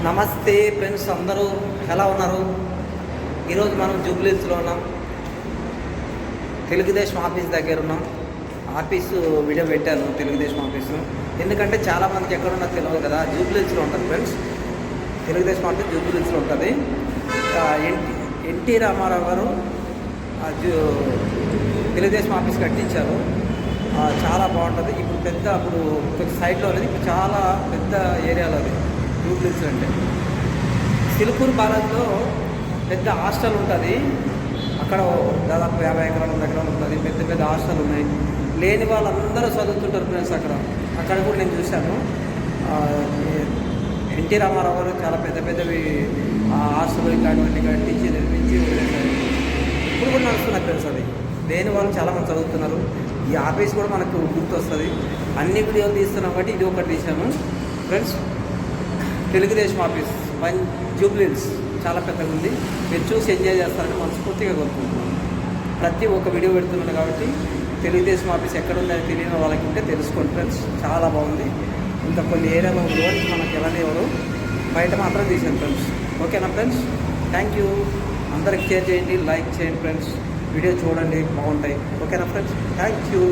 నమస్తే ఫ్రెండ్స్, అందరూ ఎలా ఉన్నారు? ఈరోజు మనం జూబ్లీహిల్స్లో ఉన్నాం. తెలుగుదేశం ఆఫీస్ దగ్గర ఉన్నాం. ఆఫీసు వీడియో పెట్టాను, తెలుగుదేశం ఆఫీసు. ఎందుకంటే చాలామందికి ఎక్కడున్నా తెలియదు కదా. జూబ్లీహిల్స్లో ఉంటుంది ఫ్రెండ్స్. తెలుగుదేశం ఆఫీస్ జూబ్లీహిల్స్లో ఉంటుంది. ఎన్టీ రామారావు గారు తెలుగుదేశం ఆఫీస్ కట్టించారు. చాలా బాగుంటుంది. ఇప్పుడు అప్పుడు కొంచెం సైడ్లో అనేది, ఇప్పుడు చాలా పెద్ద ఏరియాలో అది జూబ్లీహిల్స్ అంటే. సిలుకూరు బాలాజీలో పెద్ద హాస్టల్ ఉంటుంది. అక్కడ దాదాపు 50 ఎకరాలు 100 ఎకరాలు ఉంటుంది. పెద్ద పెద్ద హాస్టల్ ఉన్నాయి. లేని వాళ్ళందరూ చదువుతుంటారు ఫ్రెండ్స్. అక్కడ కూడా నేను చూశాను. ఎన్టీ రామారావు గారు చాలా పెద్ద పెద్దవి హాస్టల్ ఇట్లాంటివన్నీ కట్టించి నిర్మించి వదిలేశారు. ఇప్పుడు కూడా నడుస్తున్నారు ఫ్రెండ్స్. అది లేని వాళ్ళు చాలామంది చదువుతున్నారు. ఈ ఆఫీస్ కూడా మనకు గుర్తొస్తుంది. అన్ని వీడియోలు తీస్తున్నాం కాబట్టి ఇది ఒకటి తీసాను ఫ్రెండ్స్. తెలుగుదేశం ఆఫీస్ జూబ్లీహిల్స్ చాలా పెద్దగా ఉంది. మీరు చూసి ఎంజాయ్ చేస్తారని మనస్ఫూర్తిగా కోరుకుంటున్నాను. ప్రతి ఒక్క వీడియో పెడుతున్నాను కాబట్టి తెలుగుదేశం ఆఫీస్ ఎక్కడ ఉందని తెలియని వాళ్ళకి ఉంటే తెలుసుకోండి ఫ్రెండ్స్. చాలా బాగుంది. ఇంకా కొన్ని ఏరియాలో లోనికి మనకి వెళ్ళలేవారు, బయట మాత్రం తీసాను ఫ్రెండ్స్. ఓకేనా ఫ్రెండ్స్? Thank you. అందరికి షేర్ చేయండి, లైక్ చేయండి ఫ్రెండ్స్. వీడియో చూడండి, బాగుంటాయి. ఓకేనా ఫ్రెండ్స్? Thank you.